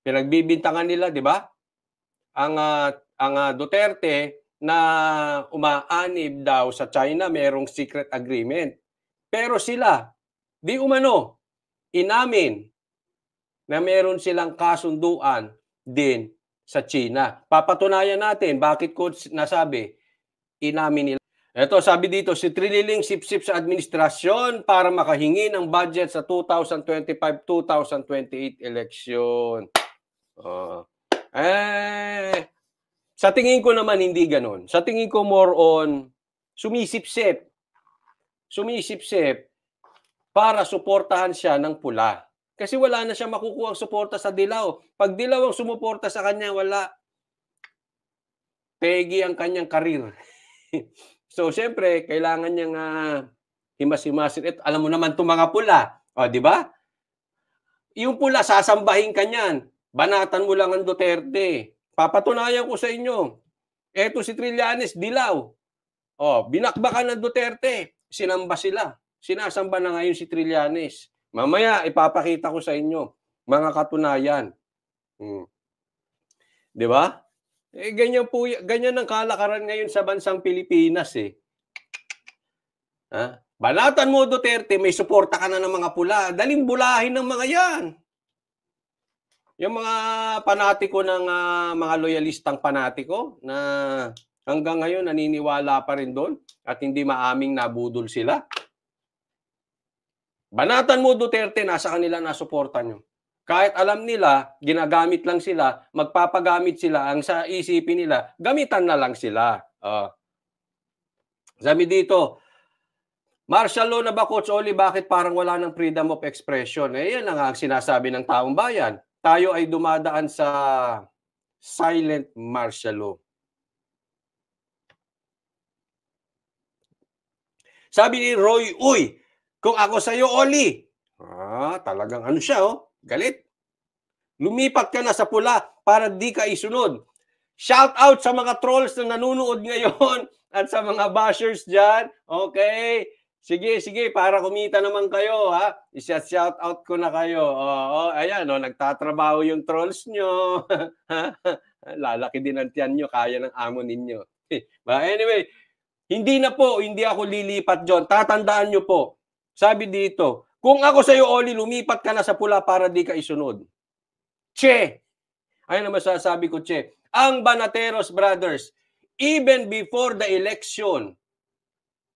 Pinagbibintangan nila, 'di ba? Ang Duterte na umaanib daw sa China merong secret agreement. Pero sila, di umano, inamin na meron silang kasunduan din sa China. Papatunayan natin bakit ko nasabi, inamin nila. Ito, sabi dito, si Trililing sipsip sa administrasyon para makahingi ng budget sa 2025-2028 election. Sa tingin ko naman hindi ganon. Sa tingin ko more on sumisipsip para suportahan siya ng pula. Kasi wala na siya makukuha ang suporta sa dilaw. Pag dilaw ang sumuporta sa kanya, wala. Pegi ang kanyang karir. So, siyempre, kailangan niyang himas-himasin. Alam mo naman itong mga pula. O, di ba? Yung pula, sasambahin ka niyan. Banatan mo lang ang Duterte. Papatunayan ko sa inyo. Eto si Trillanes, dilaw. O, binakbakan ng Duterte. Sinamba sila. Sinasamba na ngayon si Trillanes. Mamaya, ipapakita ko sa inyo. Mga katunayan. Di ba? Ganyan po, ganyan ang kalakaran ngayon sa bansang Pilipinas eh. Banatan mo Duterte, may suporta ka na ng mga pula. Daling bulahin ng mga yan. Yung mga panatiko ng mga loyalistang panatiko na hanggang ngayon naniniwala pa rin doon at hindi maaming nabudol sila. Banatan mo Duterte, nasa kanila na suporta nyo. Kahit alam nila, ginagamit lang sila, magpapagamit sila, ang sa isipin nila, gamitan na lang sila. Sabi dito, martial law na ba, Coach Oli, bakit parang wala ng freedom of expression? Yan ang sinasabi ng taong bayan. Tayo ay dumadaan sa silent martial law. Sabi ni Roy, uy, kung ako sa'yo, Oli, talagang ano siya, galit. Lumipat ka na sa pula para di ka isunod. Shout out sa mga trolls na nanonood ngayon at sa mga bashers dyan. Okay? Sige, para kumita naman kayo, ha? I-shout out ko na kayo. Ayan, nagtatrabaho yung trolls nyo. Lalaki din ang tiyan nyo, kaya ng amo ninyo. But anyway, hindi ako lilipat dyan. Tatandaan nyo po. Sabi dito, kung ako sa'yo, Oli, lumipat ka na sa pula para di ka isunod. Che! Ayun ang masasabi ko, Che. Ang Banateros Brothers, even before the election,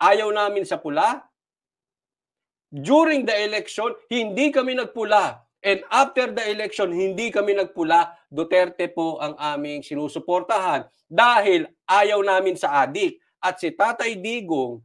ayaw namin sa pula. During the election, hindi kami nagpula. And after the election, hindi kami nagpula. Duterte po ang aming sinusuportahan dahil ayaw namin sa adik. At si Tatay Digong,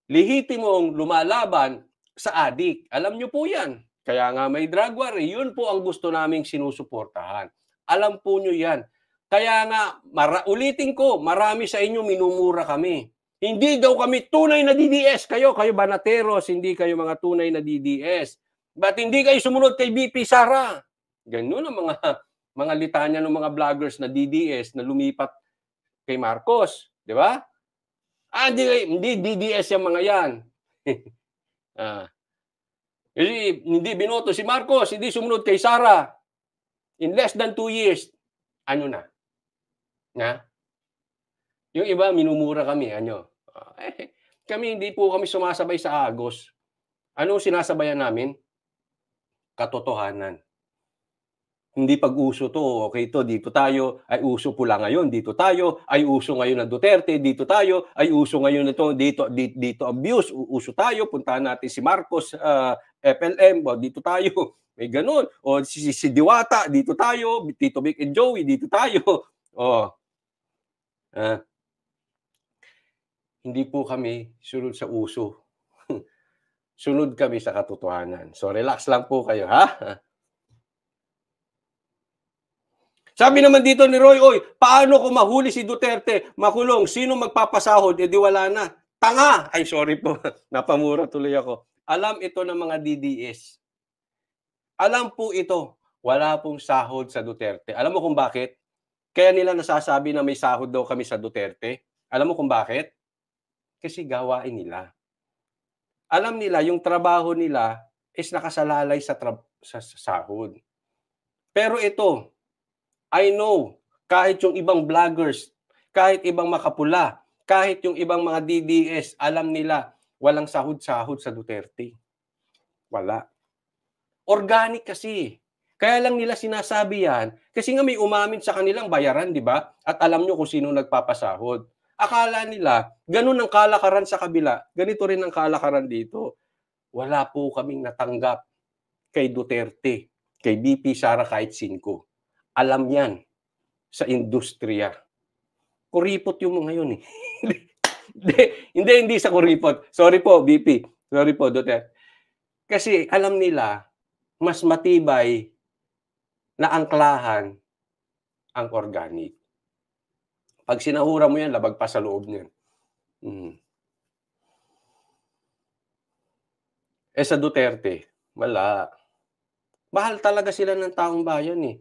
lehitimong lumalaban sa adik. Alam nyo po yan. Kaya nga may drug war, yun po ang gusto naming sinusuportahan. Alam po nyo yan. Kaya nga, ulitin ko, marami sa inyo minumura kami. Hindi daw kami tunay na DDS. Kayo Banateros, hindi kayo mga tunay na DDS. Ba't hindi kayo sumunod kay BP Sara? Ganun ang mga litanya ng mga vloggers na DDS na lumipat kay Marcos. Di ba? Hindi DDS yung mga yan. Hindi binoto si Marcos, hindi sumunod kay Sara. In less than 2 years, ano na? Yung iba, minumura kami. Kami, hindi po kami sumasabay sa agos. Anong sinasabayan namin? Katotohanan. Hindi pag-uso to, okay to, dito tayo, ay uso pula ngayon, dito tayo, ay uso ngayon ng Duterte, dito tayo, ay uso ngayon nito, dito abuse, uso tayo, puntahan natin si Marcos, FLM, dito tayo, may ganun. O si Diwata, dito tayo, Tito Vic and Joey, dito tayo. Hindi po kami sunod sa uso. Sunod kami sa katotohanan. So relax lang po kayo, ha? Sabi naman dito ni Roy, oy, paano kung mahuli si Duterte, makulong, sino magpapasahod? Di wala na. Tanga! Ay, sorry po. Napamura tuloy ako. Alam ito ng mga DDS. Alam po ito. Wala pong sahod sa Duterte. Alam mo kung bakit? Kaya nila nasasabi na may sahod daw kami sa Duterte. Alam mo kung bakit? Kasi gawain nila. Alam nila, yung trabaho nila is nakasalalay sa sahod. Pero ito, I know, kahit yung ibang vloggers, kahit ibang makapula, kahit yung ibang mga DDS, alam nila, walang sahod-sahod sa Duterte. Wala. Organic kasi. Kaya lang nila sinasabi yan, kasi nga may umamin sa kanilang bayaran, di ba? At alam nyo kung sino nagpapasahod. Akala nila, ganun ang kalakaran sa kabila, ganito rin ang kalakaran dito. Wala po kaming natanggap kay Duterte, kay BP Sara kahit 5. Alam yan sa industriya. Kuripot yung mga yun eh. hindi sa kuripot. Sorry po, BP. Sorry po, Duterte. Kasi alam nila, mas matibay na angklahan ang organic. Pag sinahura mo yan, labag pa sa loob niyan. Eh sa Duterte, wala. Mahal talaga sila ng taong bayan eh.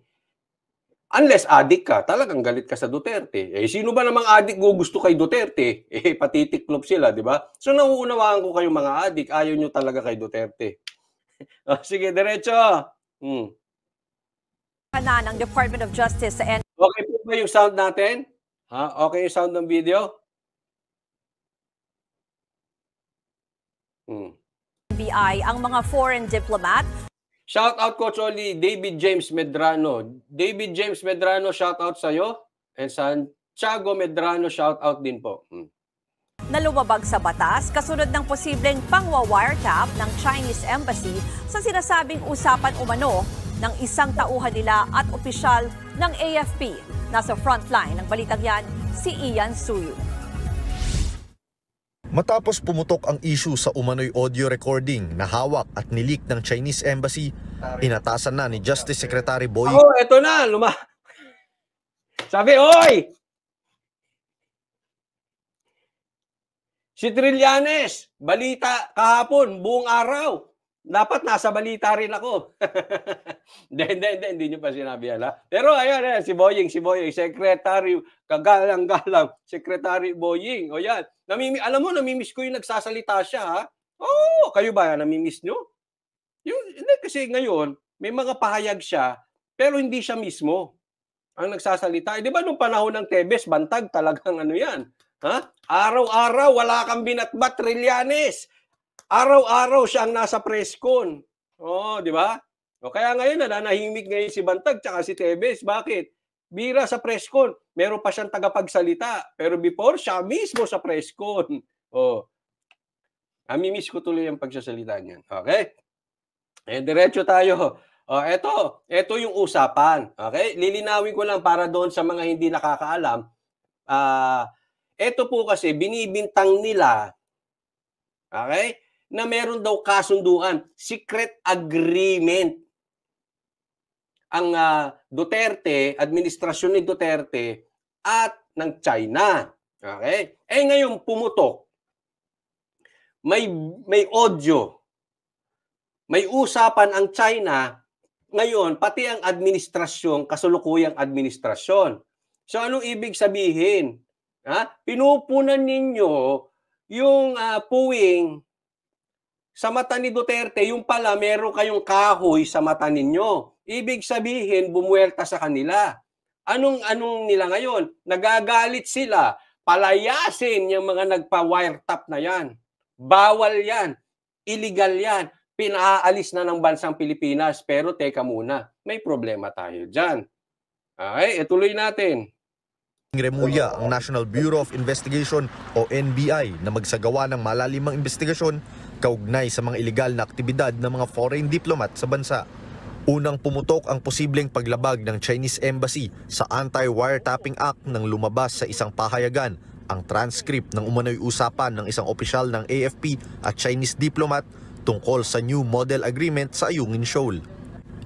Unless addict ka, talagang galit ka sa Duterte. Eh, sino ba namang addict gusto kay Duterte? Eh, patitiklop sila, di ba? So, nauunawaan ko kayong mga addict. Ayaw nyo talaga kay Duterte. Sige, diretso. Na ng Department of Justice sa Okay po ba yung sound natin? Ha? Okay yung sound ng video? NBI ang mga foreign diplomat. Shout out Coach Oli, David James Medrano. David James Medrano, shout out sa'yo. And Santiago Medrano, shout out din po. Na lumabag sa batas kasunod ng posibleng pangwa-wiretap ng Chinese Embassy sa sinasabing usapan umano ng isang tauhan nila at opisyal ng AFP. Nasa frontline ng balitang yan, si Ian Suyu. Matapos pumutok ang issue sa umano'y audio recording na hawak at nileak ng Chinese Embassy, inatasan na ni Justice Secretary Boy. Oh, eto na, Sabi, oy! Si Trillanes, balita kahapon, buong araw. Dapat nasa balita rin ako. Hindi nyo pa sinabi yan, ha? Pero ayan, si Boying, Secretary, kagalang-galang, Secretary Boying. O yan, alam mo, namimiss ko yung nagsasalita siya, ha? Oo, kayo ba yan, namimiss nyo? Hindi, kasi ngayon, may mga pahayag siya, pero hindi siya mismo ang nagsasalita. Di ba nung panahon ng Tebes, bantag talagang ano yan? Ha? Araw-araw, wala kang binatbat, Trillanes. Araw-araw siya ang nasa presscon. Oh, di ba? O kaya ngayon nananahimik ngayon si Bantag tsaka si Tebes. Bakit? Bira sa presscon. Meron pa siyang tagapagsalita. Pero before, siya mismo sa presscon. Oh. Amimiss ko tuloy ang pagsasalita niyan. Okay? Eh, diretso tayo. Oh, ito yung usapan. Okay? Lilinawin ko lang para doon sa mga hindi nakakaalam. Ito po kasi binibintang nila, okay, na meron daw kasunduan, secret agreement ang Duterte, administrasyon ni Duterte at ng China. Okay? Eh ngayon pumutok. May audio. May usapan ang China ngayon pati ang administrasyon, kasulukuyang administrasyon. So anong ibig sabihin? Pinupunan ninyo yung puwing sa mata ni Duterte, yung pala meron kayong kahoy sa mata ninyo. Ibig sabihin, bumuelta sa kanila. Anong nila ngayon? Nagagalit sila. Palayasin yung mga nagpa-wiretap na yan. Bawal yan. Illegal yan. Pinaalis na ng bansang Pilipinas. Pero teka muna, may problema tayo dyan. Okay, ituloy natin. Remulla ang National Bureau of Investigation o NBI na magsagawa ng malalimang investigasyon kaugnay sa mga ilegal na aktibidad ng mga foreign diplomat sa bansa. Unang pumutok ang posibleng paglabag ng Chinese Embassy sa Anti-Wiretapping Act nang lumabas sa isang pahayagan ang transcript ng umano'y usapan ng isang opisyal ng AFP at Chinese diplomat tungkol sa new model agreement sa Ayungin Shoal.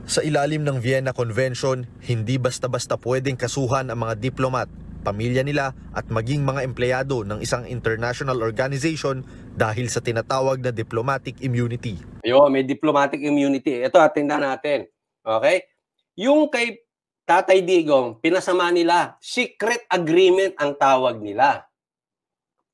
Sa ilalim ng Vienna Convention, hindi basta-basta pwedeng kasuhan ang mga diplomat, pamilya nila at maging mga empleyado ng isang international organization dahil sa tinatawag na diplomatic immunity. May diplomatic immunity. Ito, tingnan natin. Okay? Yung kay Tatay Digong, pinasama nila, secret agreement ang tawag nila.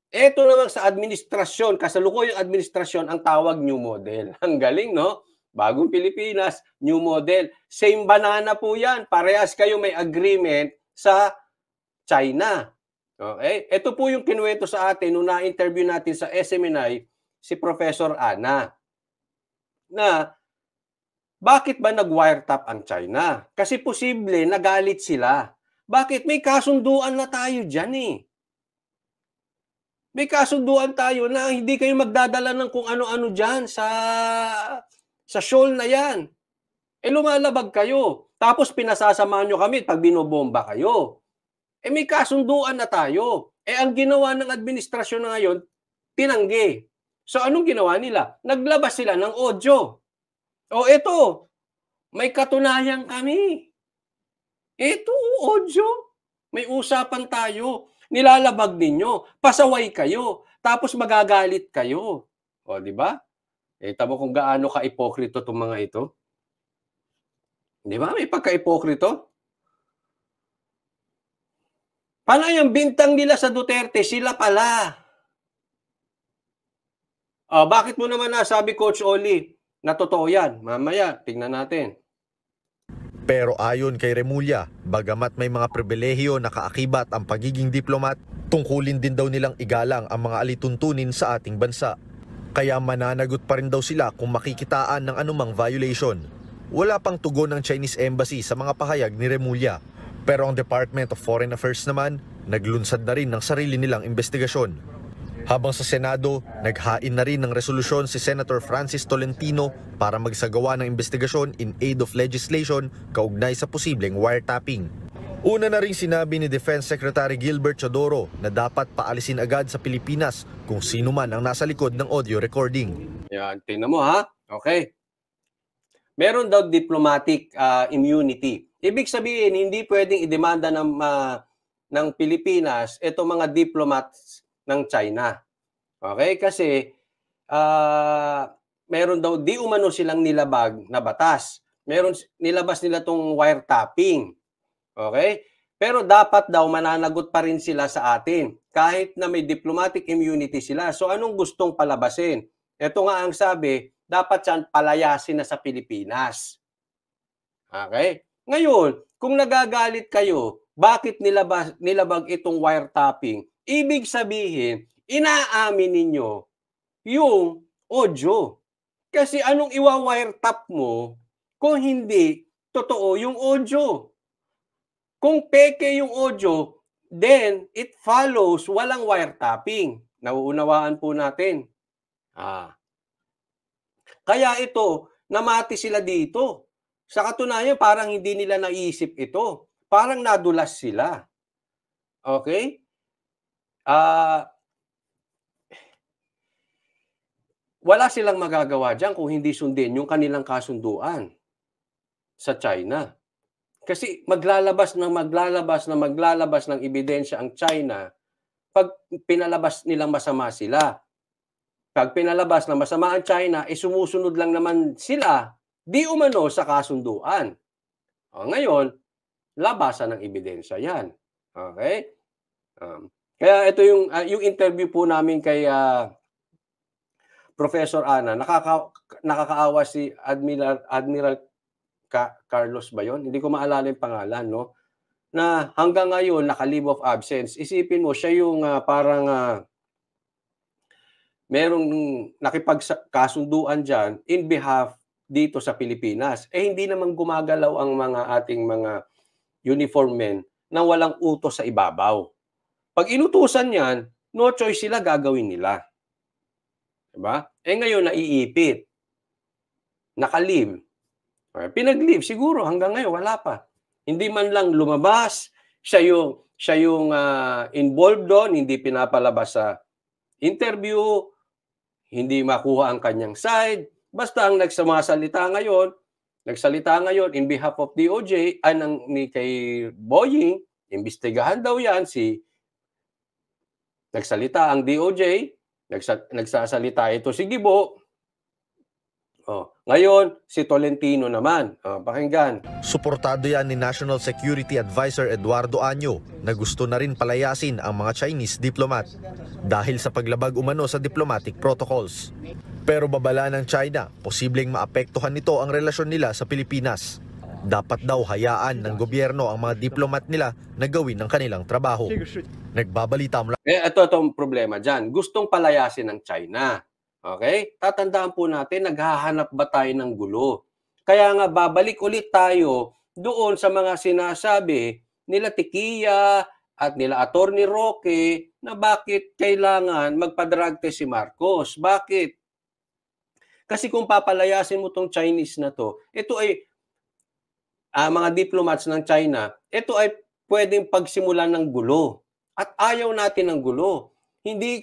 Ito naman sa administrasyon, kasalukuyang administrasyon, ang tawag new model. Ang galing, no? Bagong Pilipinas, new model. Same banana po yan. Parehas kayo may agreement sa China. Okay? Ito po yung kinuwento sa atin nung na-interview natin sa SMNI si Professor Ana. Na bakit ba nag-wiretap ang China? Kasi posible nagalit sila. Bakit? May kasunduan na tayo dyan eh. May kasunduan tayo na hindi kayo magdadala ng kung ano-ano dyan sa shoal na yan. Lumalabag kayo. Tapos pinasasamahan nyo kami pag binobomba kayo. May kasunduan na tayo. Ang ginawa ng administrasyon na ngayon, tinanggi. So anong ginawa nila? Naglabas sila ng audio. Ito, may katunayan kami. Ito, audio. May usapan tayo. Nilalabag ninyo. Pasaway kayo. Tapos magagalit kayo. Di ba? Tamo kung gaano ka-ipokrito itong mga ito. Di ba? May pagka-ipokrito. Panay ang bintang nila sa Duterte, sila pala. Bakit mo naman nasabi, Coach Oli, na totoo yan? Mamaya, tingnan natin. Pero ayon kay Remulla, bagamat may mga pribilehiyo na kaakibat ang pagiging diplomat, tungkulin din daw nilang igalang ang mga alituntunin sa ating bansa. Kaya mananagot pa rin daw sila kung makikitaan ng anumang violation. Wala pang tugon ng Chinese Embassy sa mga pahayag ni Remulla. Pero ang Department of Foreign Affairs naman, naglunsad na rin ng sarili nilang investigasyon. Habang sa Senado, naghain na rin ng resolusyon si Senator Francis Tolentino para magsagawa ng investigasyon in aid of legislation kaugnay sa posibleng wiretapping. Una na rin sinabi ni Defense Secretary Gilbert Chodoro na dapat paalisin agad sa Pilipinas kung sino man ang nasa likod ng audio recording. Yan, tingnan mo ha. Okay. Meron daw diplomatic immunity. Ibig sabihin, hindi pwedeng idemanda ng Pilipinas itong mga diplomats ng China. Okay? Kasi meron daw di umano silang nilabag na batas. Meron nilabas nila tong wiretapping. Okay? Pero dapat daw mananagot pa rin sila sa atin kahit na may diplomatic immunity sila. So anong gustong palabasin? Ito nga ang sabi, dapat yan palayasin na sa Pilipinas. Okay? Ngayon, kung nagagalit kayo, bakit nilabag itong wiretapping? Ibig sabihin, inaamin ninyo yung audio. Kasi anong iwa-wiretap mo kung hindi totoo yung audio? Kung peke yung audio, then it follows walang wiretapping. Nauunawaan po natin. Kaya ito, namati sila dito. Sa katunayan, parang hindi nila naisip ito. Parang nadulas sila. Okay? Wala silang magagawa dyan kung hindi sundin yung kanilang kasunduan sa China. Kasi maglalabas ng ebidensya ang China pag pinalabas nilang masama sila. Pag pinalabas na masama ang China, sumusunod lang naman sila di umano sa kasunduan. Ngayon, labasan ng ebidensya yan. Okay? Kaya ito yung interview po namin kay Professor Ana. Nakakaawa si Admiral Carlos ba yun? Hindi ko maalala yung pangalan, no? Na hanggang ngayon, naka-leave of absence. Isipin mo, siya yung parang merong nakipagkasunduan dyan in behalf dito sa Pilipinas. Hindi naman gumagalaw ang mga ating mga uniform men na walang utos sa ibabaw. Pag inutusan yan, no choice sila gagawin nila. Diba? Ngayon, naiipit. Naka-leave. Pinag-leave siguro hanggang ngayon wala pa. Hindi man lang lumabas, siya yung involved doon, hindi pinapalabas sa interview, hindi makuha ang kanyang side. Basta ang nagsalita ngayon in behalf of DOJ ni kay Boying, imbestigahan daw yan nagsalita ang DOJ, nagsasalita ito si Gibo. Ngayon, si Tolentino naman. Pakinggan. Suportado yan ni National Security Advisor Eduardo Año na gusto na rin palayasin ang mga Chinese diplomat dahil sa paglabag umano sa diplomatic protocols. Pero babala ng China, posibleng maapektuhan nito ang relasyon nila sa Pilipinas. Dapat daw hayaan ng gobyerno ang mga diplomat nila na gawin ang kanilang trabaho. Nagbabalita mula Ito ang problema dyan. Gustong palayasin ng China. Okay? Tatandaan po natin, naghahanap ba tayo ng gulo? Kaya nga, babalik ulit tayo doon sa mga sinasabi nila Tikia at nila Attorney Roque na bakit kailangan magpa-drug test si Marcos. Bakit? Kasi kung papalayasin mo tong Chinese na to, ito ay mga diplomats ng China, ito ay pwedeng pagsimulan ng gulo. At ayaw natin ng gulo. Hindi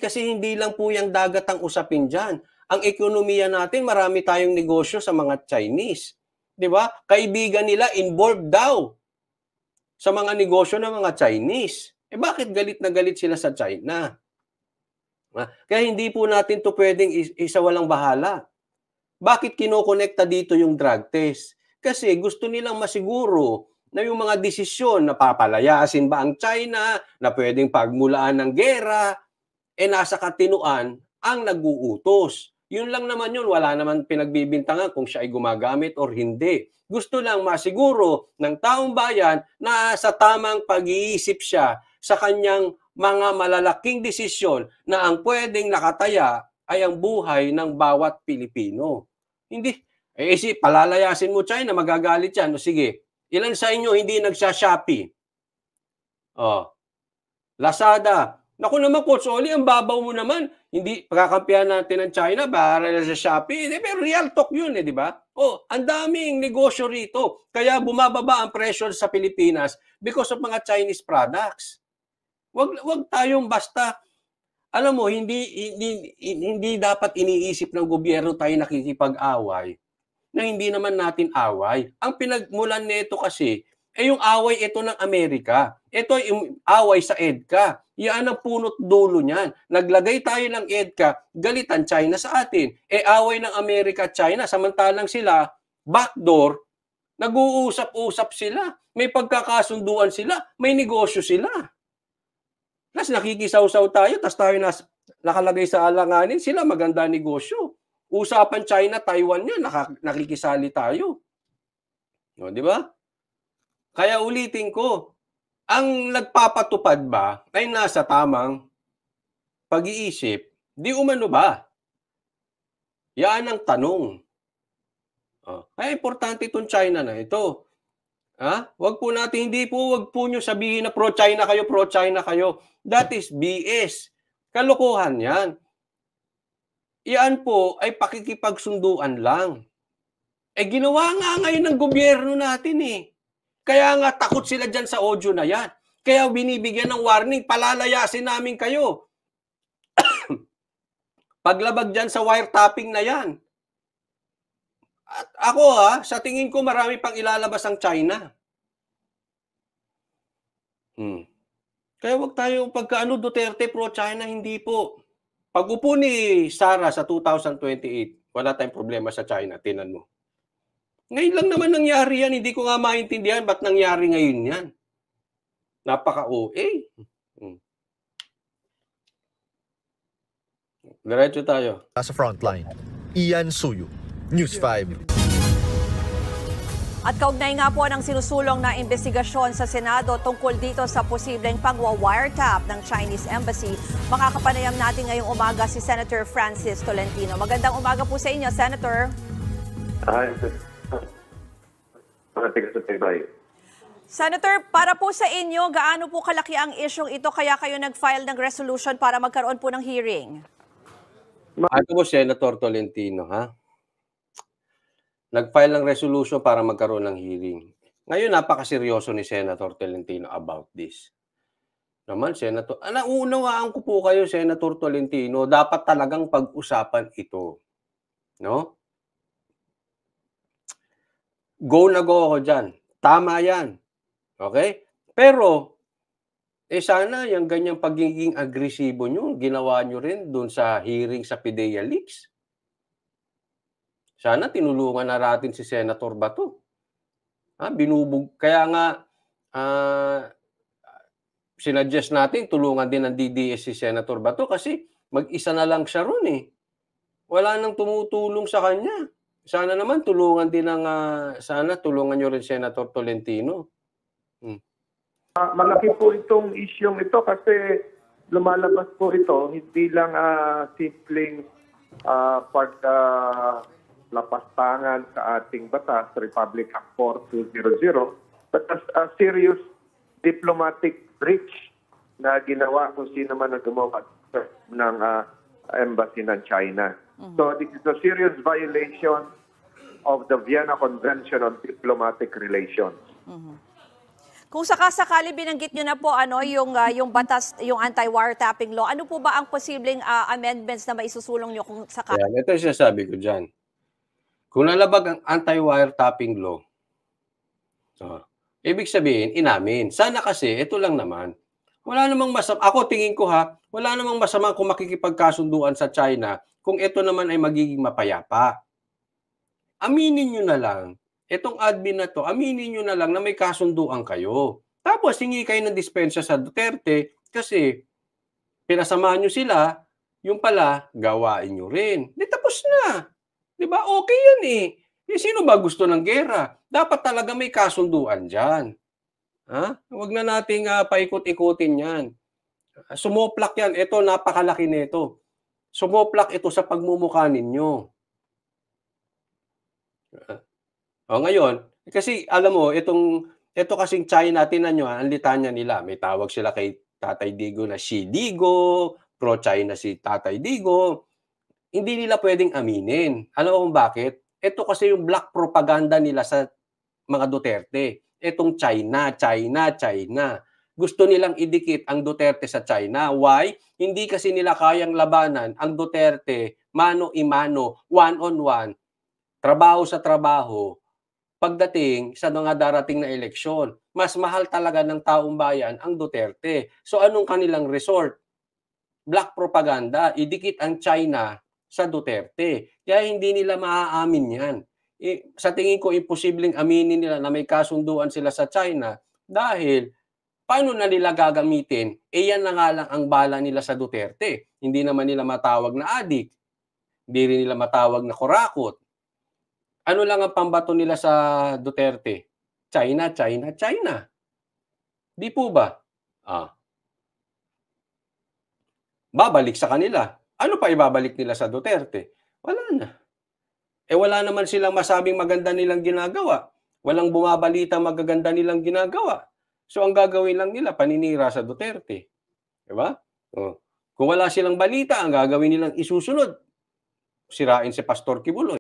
lang po yung dagat ang usapin dyan. Ang ekonomiya natin, marami tayong negosyo sa mga Chinese. Di ba? Kaibigan nila involved daw sa mga negosyo ng mga Chinese. Bakit galit na galit sila sa China? Kaya hindi po natin to pwedeng isa walang bahala. Bakit kinokonekta dito yung drug test? Kasi gusto nilang masiguro na yung mga desisyon na papalayasin ba ang China, na pwedeng pagmulaan ng gera, nasa katinuan ang nag-uutos. Yun lang naman yun, wala naman pinagbibintangan kung siya ay gumagamit or hindi. Gusto lang masiguro ng taong bayan na sa tamang pag-iisip siya sa kanyang mga malalaking desisyon na ang pwedeng nakataya ay ang buhay ng bawat Pilipino. Hindi, palalayasin mo China, magagalit yan. O sige, ilan sa inyo hindi nagsha-Shopee? Lazada. Naku naman, Coach Oli, ang babaw mo naman. Hindi, pagkakampihan natin ng China para sa Shopee. Pero real talk yun, di ba? Ang daming negosyo rito. Kaya bumababa ang presyo sa Pilipinas because of mga Chinese products. Wag tayong basta, alam mo, hindi dapat iniisip ng gobyerno tayo nakikipag-away na hindi naman natin away. Ang pinagmulan nito kasi, yung away ito ng Amerika. Ito yung away sa EDCA. Yan ang punot dulo niyan. Naglagay tayo ng EDCA, galitan China sa atin. Away ng Amerika at China, samantalang sila, backdoor, nag-uusap-usap sila. May pagkakasunduan sila, may negosyo sila. Tapos nakikisaw-saw tayo, tapos tayo nakalagay sa alanganin, sila maganda negosyo. Usapan China, Taiwan yan, nakikisali tayo. Di ba? Kaya ulitin ko, ang nagpapatupad ba ay nasa tamang pag-iisip? Di umano ba? Yan ang tanong. Kaya importante itong China na ito. Wag po nyo sabihin na pro-China kayo. That is BS. Kalokohan yan. Yan po ay pakikipagsunduan lang. Ginawa nga ngayon ng gobyerno natin Kaya nga takot sila dyan sa audio na yan. Kaya binibigyan ng warning, palalayasin namin kayo. Paglabag dyan sa wiretapping na yan. At ako sa tingin ko marami pang ilalabas ang China. Kaya wag tayo Duterte pro-China, hindi po. Pag upo ni Sara sa 2028, wala tayong problema sa China, tinan mo. Ngayon lang naman nangyari yan, hindi ko nga maintindihan ba't nangyari ngayon yan. Napaka-OA. Diretso tayo. sa Frontline. Ian Suyu, News 5. At kaugnay nga po ng sinusulong na investigasyon sa Senado tungkol dito sa posibleng pagwa-wiretap ng Chinese Embassy, makakapanayam natin ngayong umaga si Senator Francis Tolentino. Magandang umaga po sa inyo, Senator. Senator, para po sa inyo, gaano po kalaki ang isyong ito kaya kayo nag-file ng resolution para magkaroon po ng hearing? Ano po, Senator Tolentino, nag-file ng resolution para magkaroon ng hearing. Ngayon, napakaseryoso ni Senator Tolentino about this. Naman, Senator, naunawaan ko po kayo, Senator Tolentino, dapat talagang pag-usapan ito. No? Go na go ako dyan. Tama yan. Okay? Pero, sana yung ganyang pagiging agresibo nyo, ginawa nyo rin dun sa hearing sa PIDEA Leaks. Sana tinulungan na natin si Senator Bato. Kaya nga, sinuggest natin, tulungan din ng DDS si Senator Bato kasi mag-isa na lang siya ron Wala nang tumutulong sa kanya. Sana naman tulungan din ng, sana tulungan niyo rin Senator Tolentino. Malaki po itong isyong ito kasi lumalabas po ito hindi lang simpleng paglapastangan sa ating batas, Republic Act 4200, but as a serious diplomatic breach na ginawa kung sino man ang gumawa ng embassy ng China. So this is a serious violation of the Vienna Convention on Diplomatic Relations. Kung sakasakali binanggit nyo na po yung batas, yung anti-wiretapping law, ano po ba ang posibleng amendments na maisusulong nyo kung sakali? Yan, ito yung sinasabi ko dyan. Kung nalabag ang anti-wiretapping law, ibig sabihin, inamin. Sana kasi, ito lang naman. Wala namang masama. Ako tingin ko wala namang masama kung makikipagkasunduan sa China kung ito naman ay magiging mapayapa. Aminin nyo na lang. Itong admin na to, aminin nyo na lang na may kasunduan kayo. Tapos, hingi kayo ng dispensa sa Duterte kasi pinasamahan nyo sila, yung pala, gawain nyo rin. Di tapos na. Di ba? Okay yan eh. Sino ba gusto ng gera? Dapat talaga may kasunduan dyan. Huwag na nating paikot-ikutin yan. Sumoplak yan. Ito, napakalaki nito. Sumoplak ito sa pagmumukha ninyo. Ngayon, kasi alam mo, ito kasing China, tinan nyo, ang litanya nila. May tawag sila kay Tatay Digo na Xi Digo, pro-China si Tatay Digo. Hindi nila pwedeng aminin. Alam mo kung bakit? Ito kasi yung black propaganda nila sa mga Duterte. Itong China. Gusto nilang idikit ang Duterte sa China. Why? Hindi kasi nila kayang labanan ang Duterte mano-imano, one-on-one, trabaho sa trabaho, pagdating sa mga darating na eleksyon. Mas mahal talaga ng taong bayan ang Duterte. So anong kanilang resort? Black propaganda. Idikit ang China sa Duterte. Kaya hindi nila maaamin yan. Sa tingin ko, imposibleng aminin nila na may kasunduan sila sa China dahil paano na nila gagamitin? Yan na nga lang ang bala nila sa Duterte. Hindi naman nila matawag na adik. Hindi rin nila matawag na kurakot. Ano lang ang pambato nila sa Duterte? China. Di po ba? Babalik sa kanila. Ano pa ibabalik nila sa Duterte? Wala na. Wala naman silang masabing maganda nilang ginagawa. Walang bumabalita magaganda nilang ginagawa. So ang gagawin lang nila, paninira sa Duterte. Diba? Kung wala silang balita, ang gagawin nilang isusunod, sirain si Pastor Kibuloy.